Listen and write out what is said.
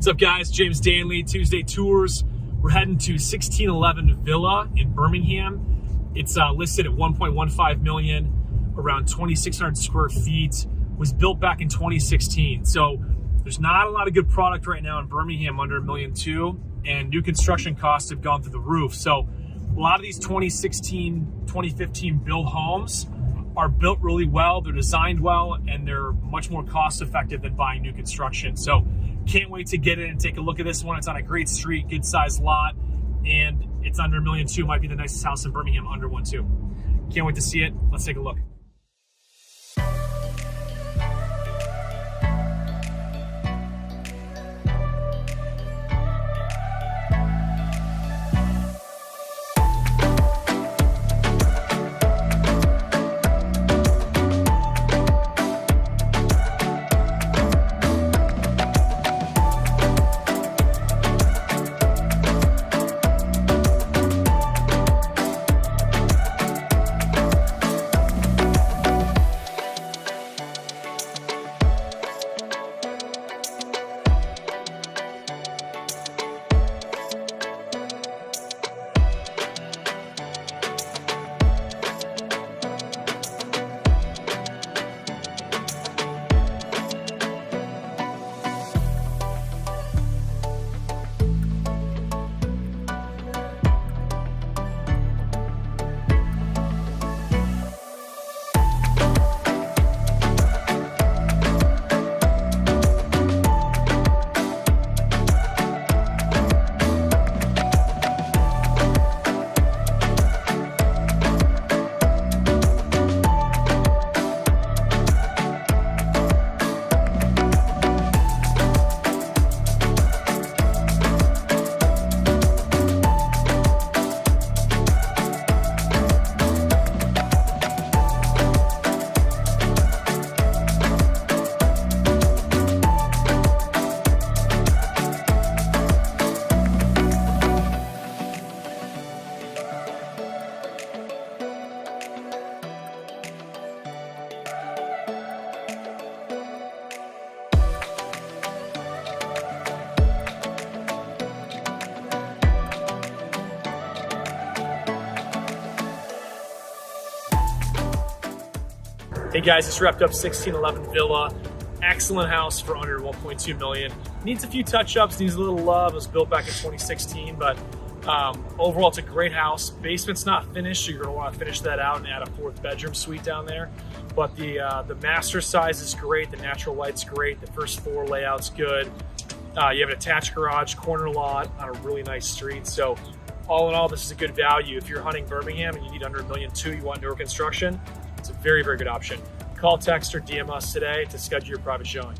What's up, guys? James Danley, Tuesday Tours. We're heading to 1611 Villa in Birmingham. It's listed at 1.15 million, around 2,600 square feet. Was built back in 2016. So there's not a lot of good product right now in Birmingham under $1.2 million, and new construction costs have gone through the roof. So a lot of these 2016, 2015 built homes are built really well, they're designed well, and they're much more cost effective than buying new construction. So can't wait to get in and take a look at this one. It's on a great street, good sized lot, and it's under $1.2 million. Might be the nicest house in Birmingham under 1.2. Can't wait to see it. Let's take a look. Hey guys, just wrapped up 1611 Villa. Excellent house for under 1.2 million. Needs a few touch-ups, needs a little love. It was built back in 2016, but overall it's a great house. Basement's not finished, so you're gonna wanna finish that out and add a 4th bedroom suite down there. But the master size is great, the natural light's great, the first floor layout's good. You have an attached garage, corner lot on a really nice street. So all in all, this is a good value. If you're hunting Birmingham and you need under $1.2 million, you want newer construction, it's a very, very good option. Call, text, or DM us today to schedule your private showing.